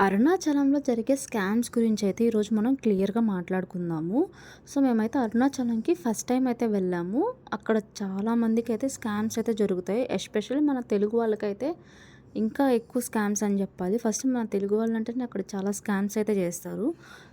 అరుణాచలంలో జరిగే స్కామ్స్ గురించి అయితే ఈరోజు మనం క్లియర్‌గా మాట్లాడుకుందాము. సో, మేమైతే అరుణాచలంకి ఫస్ట్ టైమ్ అయితే వెళ్ళాము. అక్కడ చాలా మందికైతే స్కామ్స్ అయితే జరుగుతాయి. ఎస్పెషల్లీ మన తెలుగు వాళ్ళకైతే ఇంకా ఎక్కువ స్కామ్స్ అని చెప్పాలి. ఫస్ట్ మన తెలుగు వాళ్ళంటేనే అక్కడ చాలా స్కామ్స్ అయితే చేస్తారు.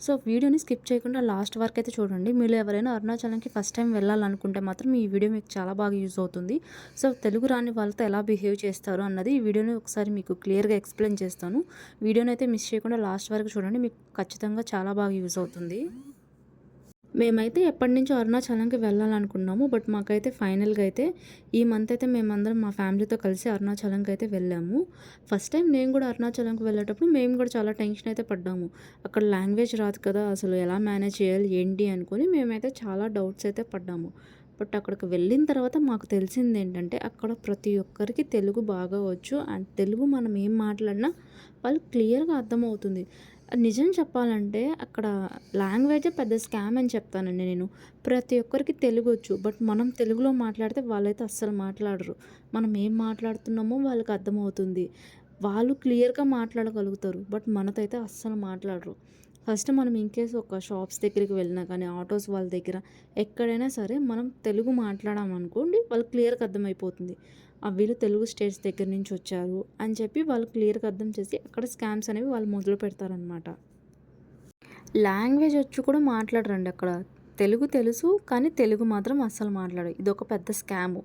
సో, వీడియోని స్కిప్ చేయకుండా లాస్ట్ వరకు అయితే చూడండి. మీలో ఎవరైనా అరుణాచలంకి ఫస్ట్ టైం వెళ్ళాలనుకుంటే మాత్రం ఈ వీడియో మీకు చాలా బాగా యూజ్ అవుతుంది. సో, తెలుగు రాని వాళ్ళతో ఎలా బిహేవ్ చేస్తారు అన్నది ఈ వీడియోని ఒకసారి మీకు క్లియర్‌గా ఎక్స్‌ప్లెయిన్ చేస్తాను. వీడియోని అయితే మిస్ చేయకుండా లాస్ట్ వరకు చూడండి. మీకు ఖచ్చితంగా చాలా బాగా యూజ్ అవుతుంది. మేమైతే ఎప్పటినుంచో అరుణాచలంకి వెళ్ళాలనుకున్నాము. బట్ మాకైతే ఫైనల్‌గా అయితే ఈ మంత్ అయితే మేమందరం మా ఫ్యామిలీతో కలిసి అరుణాచలంకి అయితే వెళ్ళాము. ఫస్ట్ టైం నేను కూడా అరుణాచలంకి వెళ్ళేటప్పుడు మేము కూడా చాలా టెన్షన్ అయితే పడ్డాము. అక్కడ లాంగ్వేజ్ రాదు కదా! అసలు ఎలా మేనేజ్ చేయాలి ఏంటి అనుకోని మేమైతే చాలా డౌట్స్ అయితే పడ్డాము. బట్ అక్కడికి వెళ్ళిన తర్వాత మాకు తెలిసిందేంటంటే అక్కడ ప్రతి ఒక్కరికి తెలుగు బాగా వచ్చు. అండ్ తెలుగు మనం ఏం మాట్లాడినా వాళ్ళకి క్లియర్‌గా అర్థమవుతుంది. నిజం చెప్పాలంటే అక్కడ లాంగ్వేజే పెద్ద స్కామ్ అని చెప్తానండి నేను. ప్రతి ఒక్కరికి తెలుగొచ్చు. బట్ మనం తెలుగులో మాట్లాడితే వాళ్ళైతే అస్సలు మాట్లాడరు. మనం ఏం మాట్లాడుతున్నామో వాళ్ళకి అర్థమవుతుంది. వాళ్ళు క్లియర్‌గా మాట్లాడగలుగుతారు. బట్ మనతో అయితే అస్సలు మాట్లాడరు. ఫస్ట్ మనం ఇన్‌కేస్ ఒక షాప్స్ దగ్గరికి వెళ్ళినా కానీ, ఆటోస్ వాళ్ళ దగ్గర ఎక్కడైనా సరే మనం తెలుగు మాట్లాడామనుకోండి వాళ్ళకి క్లియర్‌గా అర్థమైపోతుంది. వీళ్ళు తెలుగు స్టేట్స్ దగ్గర నుంచి వచ్చారు అని చెప్పి వాళ్ళు క్లియర్‌గా అర్థం చేసి అక్కడ స్కామ్స్ అనేవి వాళ్ళు మొదలు పెడతారనమాట. లాంగ్వేజ్ వచ్చి కూడా మాట్లాడరండి అక్కడ. తెలుగు తెలుసు కానీ తెలుగు మాత్రం అస్సలు మాట్లాడరు. ఇదొక పెద్ద స్కాము.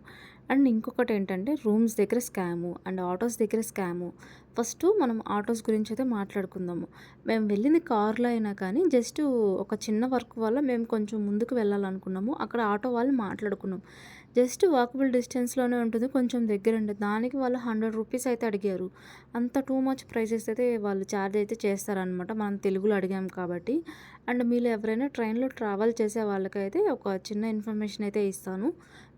అండ్ ఇంకొకటేంటంటే రూమ్స్ దగ్గర స్కాము అండ్ ఆటోస్ దగ్గర స్కాము. ఫస్టు మనం ఆటోస్ గురించి అయితే మాట్లాడుకుందాము. మేము వెళ్ళింది కార్‌లో అయినా కానీ జస్ట్ ఒక చిన్న వర్క్ వల్ల మేము కొంచెం ముందుకు వెళ్ళాలనుకున్నాము. అక్కడ ఆటో వాళ్ళు మాట్లాడుకున్నాం. జస్ట్ వాకబుల్ డిస్టెన్స్‌లోనే ఉంటుంది. కొంచెం దగ్గరండి. దానికి వాళ్ళు ₹100 అయితే అడిగారు. అంత టూ మచ్ ప్రైసెస్ అయితే వాళ్ళు ఛార్జ్ అయితే చేస్తారనమాట. మనం తెలుగులో అడిగాం కాబట్టి. అండ్ మీలో ఎవరైనా ట్రైన్‌లో ట్రావెల్ చేసే వాళ్ళకైతే ఒక చిన్న ఇన్ఫర్మేషన్ అయితే ఇస్తాను.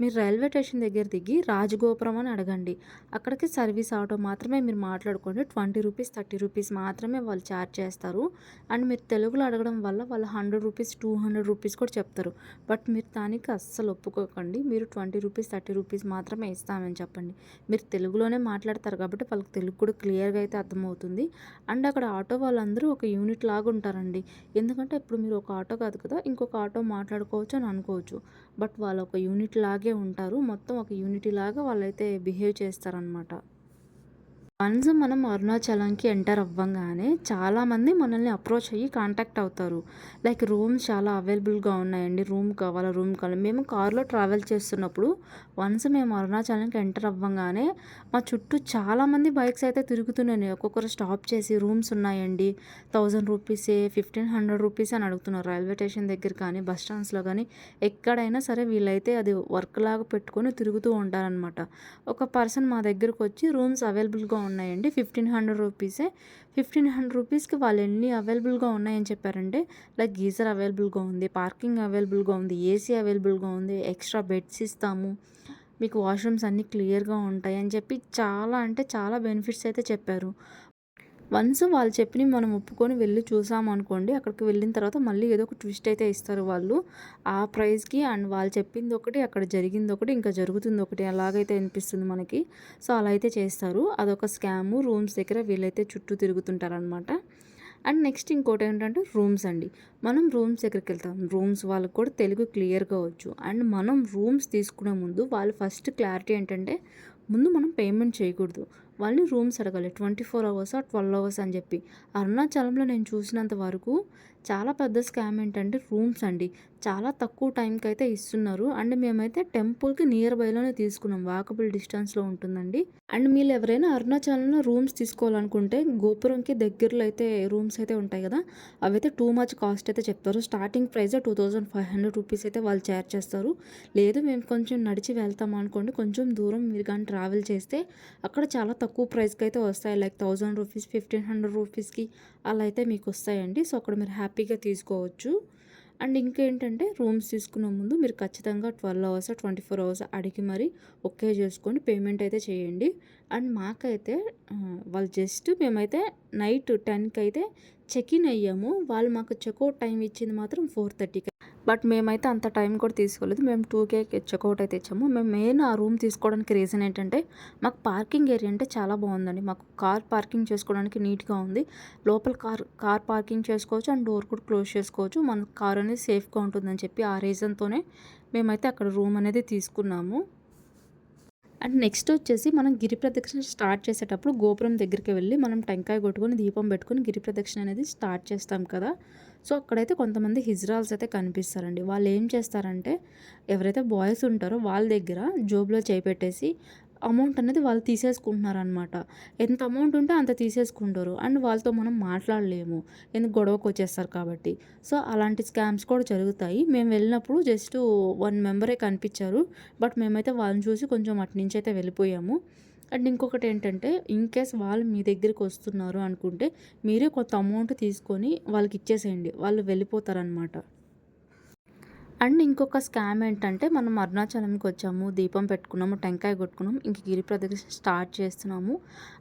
మీరు రైల్వే స్టేషన్ దగ్గర దిగి రాజగోపురం అని అడగండి. అక్కడికి సర్వీస్ ఆటో మాత్రమే మీరు మాట్లాడుకోండి. ₹20, ₹30 మాత్రమే వాళ్ళు ఛార్జ్ చేస్తారు. అండ్ మీరు తెలుగులో అడగడం వల్ల వాళ్ళు ₹100, ₹200 కూడా చెప్తారు. బట్ మీరు దానికి అస్సలు ఒప్పుకోకండి. మీరు ₹20, ₹30 మాత్రమే ఇస్తామని చెప్పండి. మీరు తెలుగులోనే మాట్లాడతారు కాబట్టి వాళ్ళకి తెలుగు కూడా క్లియర్‌గా అయితే అర్థమవుతుంది. అండ్ అక్కడ ఆటో వాళ్ళందరూ ఒక యూనిట్ లాగా ఉంటారండి. ఎందుకంటే ఇప్పుడు మీరు ఒక ఆటో కాదు కదా! ఇంకొక ఆటో మాట్లాడుకోవచ్చు అని అనుకోవచ్చు. బట్ వాళ్ళు ఒక యూనిట్ లాగే ఉంటారు. మొత్తం ఒక యూనిటీ లాగా వాళ్ళైతే బిహేవ్ చేస్తారనమాట. వన్స్ మనం అరుణాచలంకి ఎంటర్ అవ్వంగానే చాలామంది మనల్ని అప్రోచ్ అయ్యి కాంటాక్ట్ అవుతారు. లైక్ రూమ్స్ చాలా అవైలబుల్‌గా ఉన్నాయండి. రూమ్ కావాలా? రూమ్ కావాలా? మేము కార్‌లో ట్రావెల్ చేస్తున్నప్పుడు వన్స్ మేము అరుణాచలంకి ఎంటర్ అవ్వంగానే మా చుట్టూ చాలామంది బైక్స్ అయితే తిరుగుతున్నాయి. ఒక్కొక్కరు స్టాప్ చేసి రూమ్స్ ఉన్నాయండి. ₹1000 ₹1500 అని అడుగుతున్నారు. రైల్వే స్టేషన్ దగ్గర కానీ, బస్ స్టాండ్స్‌లో కానీ ఎక్కడైనా సరే వీళ్ళైతే అది వర్క్ లాగా పెట్టుకొని తిరుగుతూ ఉంటారనమాట. ఒక పర్సన్ మా దగ్గరకొచ్చి రూమ్స్ అవైలబుల్‌గా ఉన్నాయండి. ₹1500కి వాళ్ళు ఎన్ని అవైలబుల్‌గా ఉన్నాయని చెప్పారంటే లైక్ గీజర్ అవైలబుల్‌గా ఉంది, పార్కింగ్ అవైలబుల్‌గా ఉంది, ఏసీ అవైలబుల్‌గా ఉంది, ఎక్స్‌ట్రా బెడ్స్ ఇస్తాము, మీకు వాష్‌రూమ్స్ అన్నీ క్లియర్‌గా ఉంటాయి అని చెప్పి చాలా అంటే చాలా బెనిఫిట్స్ అయితే చెప్పారు. వన్స్ వాళ్ళు చెప్పినవి మనం ఒప్పుకొని వెళ్ళి చూసామనుకోండి, అక్కడికి వెళ్ళిన తర్వాత మళ్ళీ ఏదో ఒక ట్విస్ట్ అయితే ఇస్తారు వాళ్ళు. ఆ ప్రైస్‌కి అండ్ వాళ్ళు చెప్పిందొకటి, అక్కడ జరిగిందొకటి, ఇంకా జరుగుతుందొకటి అలాగైతే అనిపిస్తుంది మనకి. సో, అలా అయితే చేస్తారు. అదొక స్కాము. రూమ్స్ దగ్గర వీళ్ళైతే చుట్టూ తిరుగుతుంటారనమాట. అండ్ నెక్స్ట్ ఇంకోటేంటంటే రూమ్స్ అండి. మనం రూమ్స్ దగ్గరికెళ్తాం. రూమ్స్ వాళ్ళకి కూడా తెలుగు క్లియర్‌గా వచ్చు. అండ్ మనం రూమ్స్ తీసుకునే ముందు వాళ్ళు ఫస్ట్ క్లారిటీ ఏంటంటే, ముందు మనం పేమెంట్ చేయకూడదు. వాళ్ళని రూమ్స్ అడగాలి. 24 అవర్సా, 12 అవర్స్ అని చెప్పి. అరుణాచలంలో నేను చూసినంత వరకు చాలా పెద్ద స్కామ్ ఏంటంటే రూమ్స్ అండి. చాలా తక్కువ టైంకైతే ఇస్తున్నారు. అండ్ మేమైతే టెంపుల్‌కి నియర్ బైలోనే తీసుకున్నాం. వాకబుల్ డిస్టెన్స్‌లో ఉంటుందండి. అండ్ మీరు ఎవరైనా అరుణాచలంలో రూమ్స్ తీసుకోవాలనుకుంటే గోపురంకి దగ్గరలో అయితే రూమ్స్ అయితే ఉంటాయి కదా! అవైతే టూ మచ్ కాస్ట్ అయితే చెప్తారు. స్టార్టింగ్ ప్రైస్ ₹2500 అయితే వాళ్ళు చార్జ్ చేస్తారు. లేదు మేము కొంచెం నడిచి వెళ్తాం అనుకోండి, కొంచెం దూరం మీరు కానీ ట్రావెల్ చేస్తే అక్కడ చాలా తక్కువ ప్రైస్‌కి అయితే వస్తాయి. లైక్ ₹1000, ₹1500కి అలా అయితే మీకు వస్తాయండి. సో, అక్కడ మీరు హ్యాపీగా తీసుకోవచ్చు. అండ్ ఇంకేంటంటే రూమ్స్ తీసుకునే ముందు మీరు ఖచ్చితంగా 12 అవర్స్, 24 అవర్స్ అడిగి మరి ఓకే చేసుకొని పేమెంట్ అయితే చేయండి. అండ్ మాకైతే వాళ్ళు జస్ట్ మేమైతే నైట్ 10కి అయితే చెక్ ఇన్ అయ్యాము. వాళ్ళు మాకు చెక్‌ఔట్ టైం ఇచ్చింది మాత్రం 4:30కి. బట్ మేమైతే అంత టైం కూడా తీసుకోలేదు. మేము 2:00కే చెకౌట్ అయితే ఇచ్చాము. మేము మెయిన్ ఆ రూమ్ తీసుకోవడానికి రీజన్ ఏంటంటే, మాకు పార్కింగ్ ఏరియా అంటే చాలా బాగుందండి. మాకు కార్ పార్కింగ్ చేసుకోవడానికి నీట్‌గా ఉంది. లోపల కార్ పార్కింగ్ చేసుకోవచ్చు అండ్ డోర్ కూడా క్లోజ్ చేసుకోవచ్చు. మన కార్ అనేది సేఫ్‌గా ఉంటుందని చెప్పి ఆ రీజన్‌తోనే మేమైతే అక్కడ రూమ్ అనేది తీసుకున్నాము. అండ్ నెక్స్ట్ వచ్చేసి మనం గిరి ప్రదక్షిణ స్టార్ట్ చేసేటప్పుడు గోపురం దగ్గరికి వెళ్ళి మనం టెంకాయ కొట్టుకొని దీపం పెట్టుకొని గిరి ప్రదక్షిణ అనేది స్టార్ట్ చేస్తాం కదా. సో అక్కడైతే కొంతమంది హిజ్రాల్స్ అయితే కనిపిస్తారండి. వాళ్ళు ఏం చేస్తారంటే ఎవరైతే బాయ్స్ ఉంటారో వాళ్ళ దగ్గర జోబులో చేయి పెట్టేసి అమౌంట్ అనేది వాళ్ళు తీసేసుకుంటున్నారనమాట. ఎంత అమౌంట్ ఉంటే అంత తీసేసుకుంటారు. అండ్ వాళ్ళతో మనం మాట్లాడలేము. ఎందుకు గొడవకు వచ్చేస్తారు కాబట్టి. సో అలాంటి స్కామ్స్ కూడా జరుగుతాయి. మేము వెళ్ళినప్పుడు జస్ట్ 1 మెంబరే కనిపించారు. బట్ మేమైతే వాళ్ళని చూసి కొంచెం అటు నుంచి అయితే వెళ్ళిపోయాము. అండ్ ఇంకొకటి ఏంటంటే ఇన్‌కేస్ వాళ్ళు మీ దగ్గరికి వస్తున్నారు అనుకుంటే మీరే కొంత అమౌంట్ తీసుకొని వాళ్ళకి ఇచ్చేసేయండి. వాళ్ళు వెళ్ళిపోతారనమాట. అండ్ ఇంకొక స్కామ్ ఏంటంటే మనం అరుణాచలంకి వచ్చాము, దీపం పెట్టుకున్నాము, టెంకాయ కొట్టుకున్నాము, ఇంక గిరి ప్రదక్షిణ స్టార్ట్ చేస్తున్నాము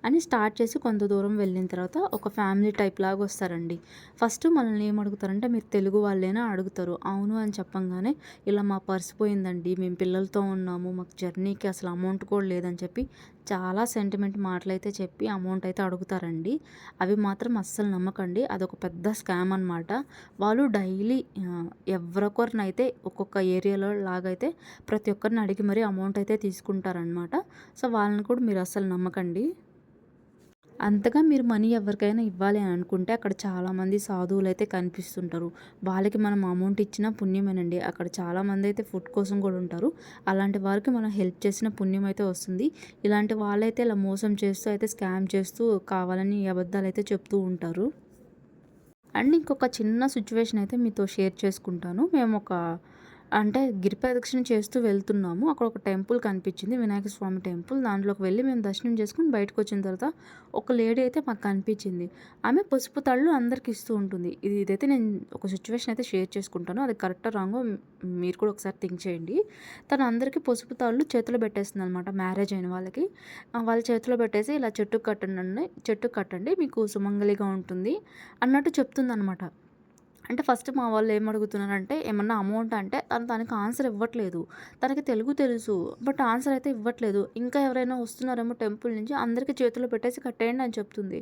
అని స్టార్ట్ చేసి కొంత దూరం వెళ్ళిన తర్వాత ఒక ఫ్యామిలీ టైప్ లాగా వస్తారండి. ఫస్ట్ మనల్ని ఏం అడుగుతారంటే మీరు తెలుగు వాళ్ళేనా అడుగుతారు. అవును అని చెప్పంగానే ఇలా మా పర్స్ పోయిందండి, మేము పిల్లలతో ఉన్నాము, మాకు జర్నీకి అసలు అమౌంట్ కూడా లేదని చెప్పి చాలా సెంటిమెంట్ మాటలైతే చెప్పి అమౌంట్ అయితే అడుగుతారండి. అవి మాత్రం అస్సలు నమ్మకండి. అదొక పెద్ద స్కామ్ అనమాట. వాళ్ళు డైలీ ఎవరొకరినైతే ఒక్కొక్క ఏరియాలో లాగైతే ప్రతి ఒక్కరిని అడిగి మరీ అమౌంట్ అయితే తీసుకుంటారనమాట. సో వాళ్ళని కూడా మీరు అస్సలు నమ్మకండి. అంతగా మీరు మనీ ఎవరికైనా ఇవ్వాలి అని అనుకుంటే అక్కడ చాలామంది సాధువులైతే కనిపిస్తుంటారు. వాళ్ళకి మనం అమౌంట్ ఇచ్చినా పుణ్యమేనండి. అక్కడ చాలామంది అయితే ఫుడ్ కోసం కూడా ఉంటారు. అలాంటి వారికి మనం హెల్ప్ చేసిన పుణ్యం అయితే వస్తుంది. ఇలాంటి వాళ్ళైతే ఇలా మోసం చేస్తూ అయితే స్కామ్ చేస్తూ కావాలని అబద్ధాలైతే చెప్తూ ఉంటారు. అండ్ ఇంకొక చిన్న సిచ్యువేషన్ అయితే మీతో షేర్ చేసుకుంటాను. అంటే గిరి ప్రదక్షిణ చేస్తూ వెళ్తున్నాము. అక్కడ ఒక టెంపుల్ కనిపించింది. వినాయక స్వామి టెంపుల్. దాంట్లోకి వెళ్ళి మేము దర్శనం చేసుకొని బయటకొచ్చిన తర్వాత ఒక లేడీ అయితే మాకు కనిపించింది. ఆమె పసుపు తాళ్ళు అందరికి ఇస్తూ ఉంటుంది. ఇదైతే నేను ఒక సిచ్యువేషన్ అయితే షేర్ చేసుకుంటాను. అది కరెక్టో రాంగో మీరు కూడా ఒకసారి థింక్ చేయండి. తను అందరికీ పసుపు తాళ్ళు చేతిలో పెట్టేస్తుందనమాట మ్యారేజ్ అయిన వాళ్ళకి. వాళ్ళ చేతిలో పెట్టేసి ఇలా చెట్టుకు కట్టండి మీకు సుమంగళిగా ఉంటుంది అన్నట్టు చెప్తుందనమాట. అంటే ఫస్ట్ మా వాళ్ళు ఏమడుగుతున్నారంటే ఏమన్నా అమౌంట్ అంటే తనకి ఆన్సర్ ఇవ్వట్లేదు. తనకి తెలుగు తెలుసు. బట్ ఆన్సర్ అయితే ఇవ్వట్లేదు. ఇంకా ఎవరైనా వస్తున్నారేమో టెంపుల్ నుంచి అందరికీ చేతిలో పెట్టేసి కట్టేయండి అని చెప్తుంది.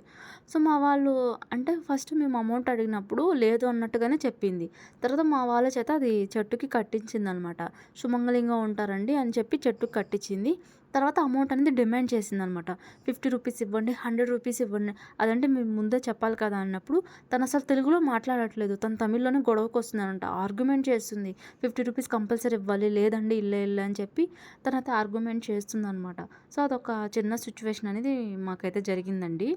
సో మా వాళ్ళు అంటే ఫస్ట్ మేము అమౌంట్ అడిగినప్పుడు లేదు అన్నట్టుగానే చెప్పింది. తర్వాత మా వాళ్ళ చేత అది చెట్టుకి కట్టించిందనమాట. సుమంగళింగా ఉంటారండి అని చెప్పి చెట్టుకి కట్టించింది. తర్వాత అమౌంట్ అనేది డిమాండ్ చేసిందనమాట. 50 రూపీస్ ఇవ్వండి, 100 రూపీస్ ఇవ్వండి. అదంటే మేము ముందే చెప్పాలి కదా అన్నప్పుడు తను అసలు తెలుగులో మాట్లాడట్లేదు. తను తమిళ్‌లోనే గొడవకొస్తుందనంట. ఆర్గ్యుమెంట్ చేస్తుంది. 50 రూపీస్ కంపల్సరీ ఇవ్వాలి. లేదండి ఇల్లే అని చెప్పి తనైతే ఆర్గ్యుమెంట్ చేస్తుందనమాట. సో అదొక చిన్న సిచ్యువేషన్ అనేది మాకైతే జరిగిందండి.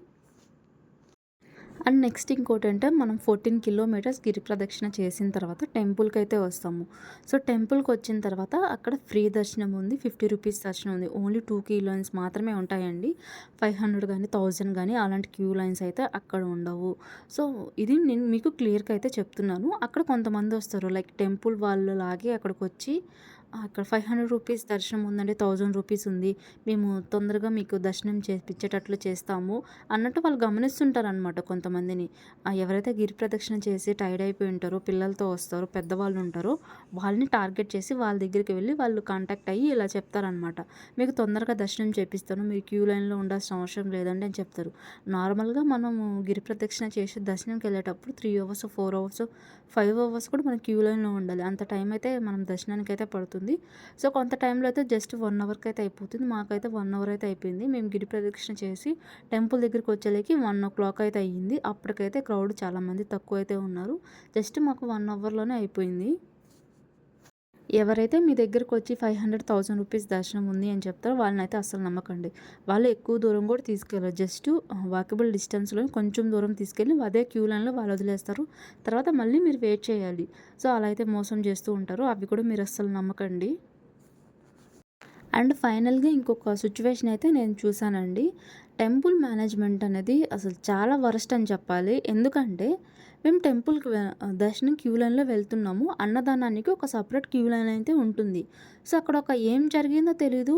అండ్ నెక్స్ట్ ఇంకోటంటే మనం 14 కిలోమీటర్స్ గిరి ప్రదక్షిణ చేసిన తర్వాత టెంపుల్‌కైతే వస్తాము. సో టెంపుల్‌కొచ్చిన తర్వాత అక్కడ ఫ్రీ దర్శనం ఉంది. 50 రూపీస్ దర్శనం ఉంది. ఓన్లీ 2 క్యూ లైన్స్ మాత్రమే ఉంటాయండి. 500 గానీ, 1000 గానీ అలాంటి క్యూ లైన్స్ అయితే అక్కడ ఉండవు. సో ఇది నేను మీకు క్లియర్‌గా అయితే చెప్తున్నాను. అక్కడ కొంతమందొస్తారు. లైక్ టెంపుల్ వాళ్ళలాగే అక్కడికొచ్చి అక్కడ 500 రూపీస్ దర్శనం ఉందండి. 1000 రూపీస్ ఉంది. మేము తొందరగా మీకు దర్శనం చేపిచ్చేటట్లు చేస్తాము అన్నట్టు వాళ్ళు గమనిస్తుంటారనమాట కొంతమందిని. ఎవరైతే గిరి ప్రదక్షిణ చేసి టైర్డ్ అయిపోయి ఉంటారో, పిల్లలతో వస్తారో, పెద్దవాళ్ళు ఉంటారో వాళ్ళని టార్గెట్ చేసి వాళ్ళ దగ్గరికి వెళ్ళి వాళ్ళు కాంటాక్ట్ అయ్యి ఇలా చెప్తారనమాట. మీకు తొందరగా దర్శనం చేపిస్తాను. మీరు క్యూ లైన్‌లో ఉండాల్సిన అవసరం లేదండి అని చెప్తారు. నార్మల్‌గా మనము గిరి ప్రదక్షిణ చేసి దర్శనంకి వెళ్ళేటప్పుడు 3 అవర్స్, 4 అవర్స్, 5 అవర్స్ కూడా మనం క్యూ లైన్‌లో ఉండాలి. అంత టైం అయితే మనం దర్శనానికైతే పడుతుంది. సో కొంత టైంలో అయితే జస్ట్ 1 అవర్‌కి అయితే అయిపోతుంది. మాకైతే 1 అవర్ అయితే అయిపోయింది. మేము గిరి ప్రదక్షిణ చేసి టెంపుల్ దగ్గరికి వచ్చేలకి 1:00 అయితే అయ్యింది. అప్పటికైతే క్రౌడ్ చాలామంది తక్కువైతే ఉన్నారు. జస్ట్ మాకు 1 అవర్‌లోనే అయిపోయింది. ఎవరైతే మీ దగ్గరకొచ్చి 500, 1000 రూపీస్ దర్శనం ఉంది అని చెప్తారో వాళ్ళనైతే అస్సలు నమ్మకండి. వాళ్ళు ఎక్కువ దూరం కూడా తీసుకెళ్ళరు. జస్ట్ వాకబుల్ డిస్టెన్స్‌లో కొంచెం దూరం తీసుకెళ్ళి అదే క్యూ లైన్‌లో వాళ్ళు వదిలేస్తారు. తర్వాత మళ్ళీ మీరు వెయిట్ చేయాలి. సో అలా అయితే మోసం చేస్తూ ఉంటారు. అవి కూడా మీరు అస్సలు నమ్మకండి. అండ్ ఫైనల్‌గా ఇంకొక సిచ్యువేషన్ అయితే నేను చూసానండి. టెంపుల్ మేనేజ్మెంట్ అనేది అసలు చాలా వరస్ట్ అని చెప్పాలి. ఎందుకంటే మేము టెంపుల్‌కి దర్శనం క్యూ లైన్‌లో వెళ్తున్నాము. అన్నదానానికి ఒక సెపరేట్ క్యూ లైన్ అయితే ఉంటుంది. సో, అక్కడ ఏం జరిగిందో తెలీదు.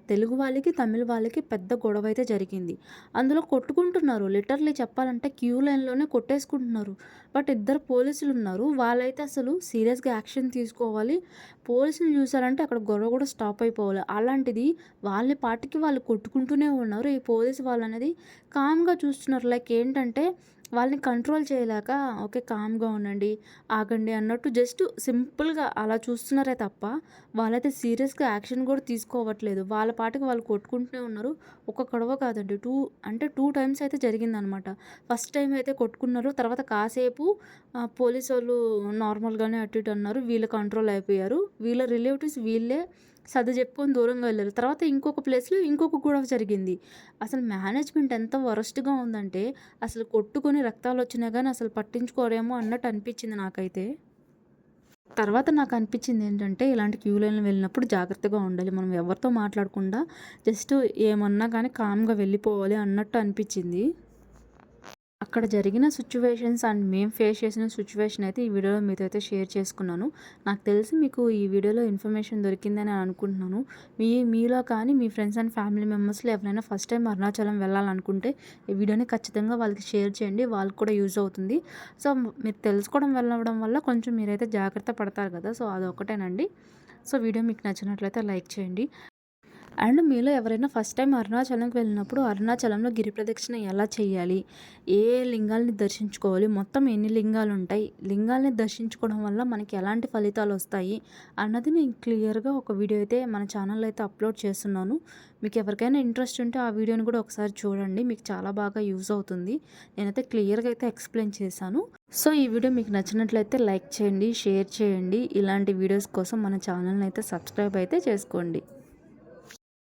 తెలుగు వాళ్ళకి, తమిళ్ వాళ్ళకి పెద్ద గొడవ అయితే జరిగింది. అందులో కొట్టుకుంటున్నారు. లిటరల్లీ చెప్పాలంటే క్యూ లైన్‌లోనే కొట్టేసుకుంటున్నారు. బట్ ఇద్దరు పోలీసులున్నారు. వాళ్ళైతే అసలు సీరియస్‌గా యాక్షన్ తీసుకోవాలి. పోలీసులు చూసారంటే అక్కడ గొడవ కూడా స్టాప్ అయిపోవాలి. అలాంటిది వాళ్ళ పాటికి వాళ్ళు కొట్టుకుంటూనే ఉన్నారు. ఈ పోలీసు వాళ్ళనేది కామ్‌గా చూస్తున్నారు. లైక్ ఏంటంటే వాళ్ళని కంట్రోల్ చేయలేక ఓకే. కామ్‌గా ఉండండి, ఆగండి అన్నట్టు జస్ట్ సింపుల్‌గా అలా చూస్తున్నారే తప్ప వాళ్ళైతే సీరియస్‌గా యాక్షన్ కూడా తీసుకోవట్లేదు. వాళ్ళ పాటికి వాళ్ళు కొట్టుకుంటూనే ఉన్నారు. ఒక గొడవ కాదండి. 2 టైమ్స్ అయితే జరిగిందనమాట. ఫస్ట్ టైమ్ అయితే కొట్టుకున్నారు. తర్వాత కాసేపు పోలీసోళ్ళు నార్మల్‌గానే అటు ఇటు అన్నారు. వీళ్ళు కంట్రోల్ అయిపోయారు. వీళ్ళ రిలేటివ్స్ వీళ్ళే చెప్పుకొని దూరంగా వెళ్లారు. తర్వాత ఇంకొక ప్లేస్‌లో ఇంకొక గొడవ జరిగింది. అసలు మేనేజ్‌మెంట్ ఎంత వరస్ట్‌గా ఉందంటే, అసలు కొట్టుకొని రక్తాలొచ్చినా గాని అసలు పట్టించుకోరేమో అన్నట్టు అనిపించింది నాకైతే. తర్వాత నాకనిపించిందేంటంటే, ఇలాంటి క్యూ లైన్‌లో వెళ్ళినప్పుడు జాగ్రత్తగా ఉండాలి. మనం ఎవరితో మాట్లాడకుండా జస్ట్ ఏమన్నా గానీ కామ్‌గా వెళ్ళిపోవాలి అన్నట్టు అనిపించింది. అక్కడ జరిగిన సిట్యుయేషన్స్ అండ్ మేము ఫేస్ చేసిన సిట్యుయేషన్ అయితే ఈ వీడియోలో మీతో అయితే షేర్ చేసుకున్నాను. నాకు తెలిసి మీకు ఈ వీడియోలో ఇన్ఫర్మేషన్ దొరికిందని అనుకుంటున్నాను. మీలో కానీ మీ ఫ్రెండ్స్ అండ్ ఫ్యామిలీ మెంబర్స్‌లో ఎవరైనా ఫస్ట్ టైం అరుణాచలం వెళ్ళాలనుకుంటే ఈ వీడియోని ఖచ్చితంగా వాళ్ళకి షేర్ చేయండి. వాళ్ళకి కూడా యూజ్ అవుతుంది. సో, మీరు తెలుసుకోవడం వెళ్ళడం వల్ల కొంచెం మీరైతే జాగ్రత్త పడతారు కదా! సో, అదొక్కటేనండి. సో, వీడియో మీకు నచ్చినట్లయితే లైక్ చేయండి. అండ్ మీలో ఎవరైనా ఫస్ట్ టైం అరుణాచలంకి వెళ్ళినప్పుడు అరుణాచలంలో గిరి ప్రదక్షిణ ఎలా చేయాలి? ఏ లింగాల్ని దర్శించుకోవాలి? మొత్తం ఎన్ని లింగాలుంటాయి? లింగాల్ని దర్శించుకోవడం వల్ల మనకి ఎలాంటి ఫలితాలొస్తాయి? అన్నది నేను క్లియర్‌గా ఒక వీడియో అయితే మన ఛానల్‌లో అయితే అప్లోడ్ చేస్తున్నాను. మీకు ఎవరికైనా ఇంట్రెస్ట్ ఉంటే ఆ వీడియోని కూడా ఒకసారి చూడండి. మీకు చాలా బాగా యూజ్ అవుతుంది. నేనైతే క్లియర్‌గా అయితే ఎక్స్‌ప్లెయిన్ చేశాను. సో, ఈ వీడియో మీకు నచ్చినట్లయితే లైక్ చేయండి, షేర్ చేయండి. ఇలాంటి వీడియోస్ కోసం మన ఛానల్‌ని అయితే సబ్స్క్రైబ్ అయితే చేసుకోండి.